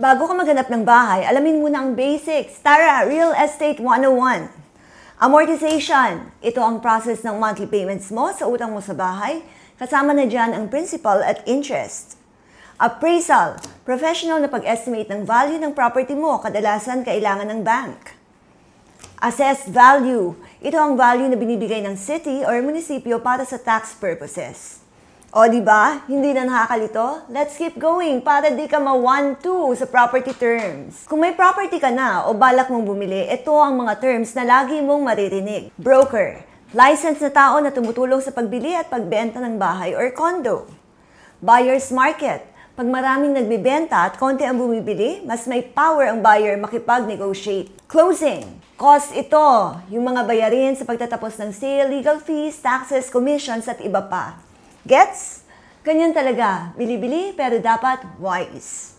Bago ka maghanap ng bahay, alamin muna ang basics. Tara, Real Estate 101. Amortization. Ito ang process ng monthly payments mo sa utang mo sa bahay. Kasama na dyan ang principal at interest. Appraisal. Professional na pag-estimate ng value ng property mo. Kadalasan kailangan ng bank. Assessed value. Ito ang value na binibigay ng city or munisipyo para sa tax purposes. O diba? Hindi na nakakalito? Let's keep going para di ka ma-1-2 sa property terms. Kung may property ka na o balak mong bumili, ito ang mga terms na lagi mong maririnig. Broker. Licensed na tao na tumutulong sa pagbili at pagbenta ng bahay or condo. Buyer's market. Pag maraming nagbibenta at konti ang bumibili, mas may power ang buyer makipag-negotiate. Closing. Cost ito, yung mga bayarin sa pagtatapos ng sale, legal fees, taxes, commissions at iba pa. Gets? Ganyan talaga. Bili-bili pero dapat wise.